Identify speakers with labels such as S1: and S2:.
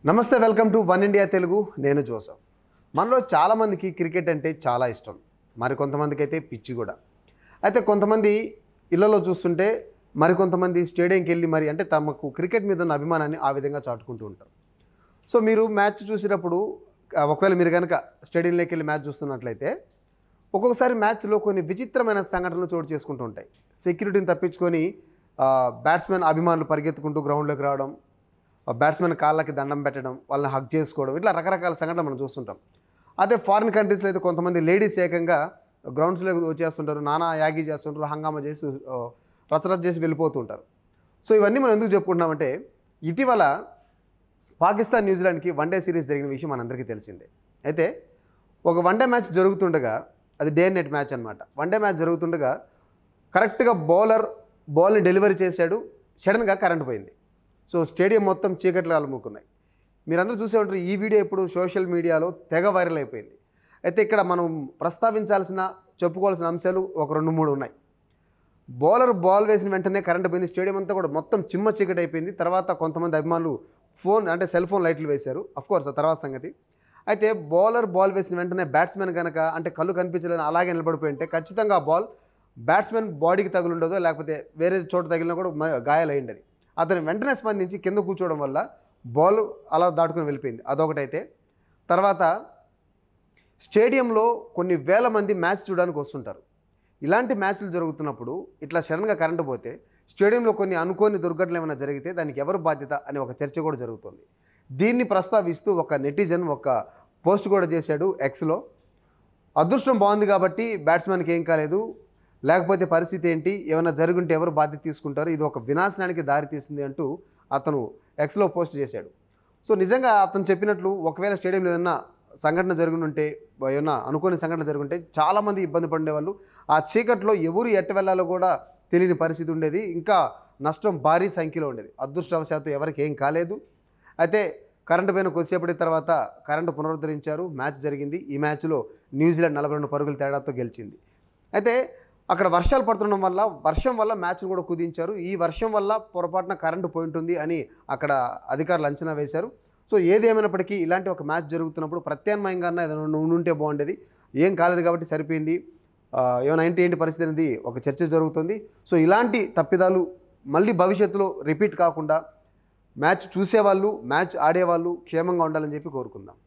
S1: నమస్తే, welcome to one India Telugu. నేను Joseph. మనలో చాలామందికి క్రికెట్ అంటే చాలా ఇష్టం, మరి కొంతమందికి అయితే పిచ్చి కూడా. అయితే కొంతమంది ఇళ్లలో చూస్తుంటే మరికొంతమంది స్టేడియంకి వెళ్ళి మరి అంటే తమకు క్రికెట్ మీద ఉన్న అభిమానాన్ని ఆ విధంగా చాటుకుంటూ ఉంటారు. సో మీరు మ్యాచ్ చూసేటప్పుడు ఒకవేళ మీరు కనుక స్టేడియంలోకి వెళ్ళి మ్యాచ్ చూస్తున్నట్లయితే ఒక్కొక్కసారి మ్యాచ్లో కొన్ని విచిత్రమైన సంఘటనలు చోటు చేసుకుంటూ ఉంటాయి. సెక్యూరిటీని తప్పించుకొని బ్యాట్స్మెన్ అభిమానులు పరిగెత్తుకుంటూ గ్రౌండ్లోకి రావడం, బ్యాట్స్మెన్ కాళ్ళకి దండం పెట్టడం, వాళ్ళని హగ్ చేసుకోవడం, ఇట్లా రకరకాల సంఘటనలు మనం చూస్తుంటాం. అదే ఫారిన్ కంట్రీస్లో అయితే కొంతమంది లేడీస్ ఏకంగా గ్రౌండ్స్లోకి వచ్చేస్తుంటారు, నానా యాగి చేస్తుంటారు, హంగామా చేసి రచరచ చేసి వెళ్ళిపోతూ ఉంటారు. సో ఇవన్నీ మనం ఎందుకు చెప్పుకుంటున్నామంటే ఇటీవల పాకిస్తాన్ న్యూజిలాండ్కి వన్డే సిరీస్ జరిగిన విషయం మనందరికీ తెలిసిందే. అయితే ఒక వన్డే మ్యాచ్ జరుగుతుండగా, అది డే అండ్ నైట్ మ్యాచ్ అనమాట. వన్డే మ్యాచ్ జరుగుతుండగా కరెక్ట్గా బౌలర్ బాల్ని డెలివరీ చేశాడు, సడన్గా కరెంట్ పోయింది. సో స్టేడియం మొత్తం చీకట్లు అలుముకున్నాయి. మీరందరూ చూసే ఉంటారు. ఈ వీడియో ఇప్పుడు సోషల్ మీడియాలో తెగ వైరల్ అయిపోయింది. అయితే ఇక్కడ మనం ప్రస్తావించాల్సిన చెప్పుకోవాల్సిన అంశాలు ఒక 2-3 ఉన్నాయి. బౌలర్ బాల్ వేసిన వెంటనే కరెంట్ పోయింది, స్టేడియం అంతా కూడా మొత్తం చిమ్మ చీకటి అయిపోయింది. తర్వాత కొంతమంది అభిమానులు సెల్ ఫోన్ లైట్లు వేశారు, అఫ్కోర్స్ ఆ తర్వాత సంగతి. అయితే బౌలర్ బాల్ వేసిన వెంటనే బ్యాట్స్మెన్ కనుక అంటే కళ్ళు కనిపించలేని అలాగే నిలబడిపోయి ఉంటే ఖచ్చితంగా ఆ బాల్ బ్యాట్స్మెన్ బాడీకి తగులుండదో, లేకపోతే వేరే చోట తగిలినా కూడా గాయాలయ్యిండేది. అతను వెంటనే స్పందించి కింద కూర్చోవడం వల్ల బాల్ అలా దాటుకుని వెళ్ళిపోయింది. అదొకటైతే తర్వాత స్టేడియంలో కొన్ని వేల మంది మ్యాచ్ చూడడానికి వస్తుంటారు. ఇలాంటి మ్యాచ్లు జరుగుతున్నప్పుడు ఇట్లా సడన్గా కరెంటు పోతే స్టేడియంలో కొన్ని అనుకోని దుర్ఘటనలు ఏమైనా జరిగితే దానికి ఎవరు బాధ్యత అనే ఒక చర్చ కూడా జరుగుతుంది. దీన్ని ప్రస్తావిస్తూ ఒక నెటిజన్ ఒక పోస్ట్ కూడా చేశాడు ఎక్స్లో. అదృష్టం బాగుంది కాబట్టి బ్యాట్స్మెన్కి ఏం కాలేదు, లేకపోతే పరిస్థితి ఏంటి, ఏమైనా జరుగుంటే ఎవరు బాధ్యత తీసుకుంటారు, ఇది ఒక వినాశనానికి దారి తీస్తుంది అంటూ అతను ఎక్స్లో పోస్ట్ చేశాడు. సో నిజంగా అతను చెప్పినట్లు ఒకవేళ స్టేడియంలో ఏదైనా సంఘటన జరుగుంటే, ఏమైనా అనుకోని సంఘటన జరుగుంటే చాలామంది ఇబ్బంది పడేవాళ్ళు. ఆ చీకట్లో ఎవరు ఎట్ట వెళ్ళాలో కూడా తెలియని పరిస్థితి ఉండేది, ఇంకా నష్టం భారీ సంఖ్యలో ఉండేది. అదృష్టవశాత్తు ఎవరికి ఏం కాలేదు. అయితే కరెంటు పోయిన కొద్దిసేపటి తర్వాత కరెంటు పునరుద్ధరించారు, మ్యాచ్ జరిగింది. ఈ మ్యాచ్లో న్యూజిలాండ్ 42 పరుగుల తేడాతో గెలిచింది. అయితే అక్కడ వర్షాలు పడుతుండడం వల్ల వర్షం వల్ల మ్యాచ్ను కూడా కుదించారు. ఈ వర్షం వల్ల పొరపాటున కరెంటు పోయి ఉంటుంది అని అక్కడ అధికారులు అంచనా వేశారు. సో ఏది ఏమైనప్పటికీ ఇలాంటి ఒక మ్యాచ్ జరుగుతున్నప్పుడు ప్రత్యామ్నాయంగా ఏదైనా ఉంటే బాగుండేది. ఏం కాలేదు కాబట్టి సరిపోయింది. ఏమైనా ఏంటి పరిస్థితి అనేది ఒక చర్చ జరుగుతుంది. సో ఇలాంటి తప్పిదాలు మళ్ళీ భవిష్యత్తులో రిపీట్ కాకుండా మ్యాచ్ చూసేవాళ్ళు, మ్యాచ్ ఆడేవాళ్ళు క్షేమంగా ఉండాలని చెప్పి కోరుకుందాం.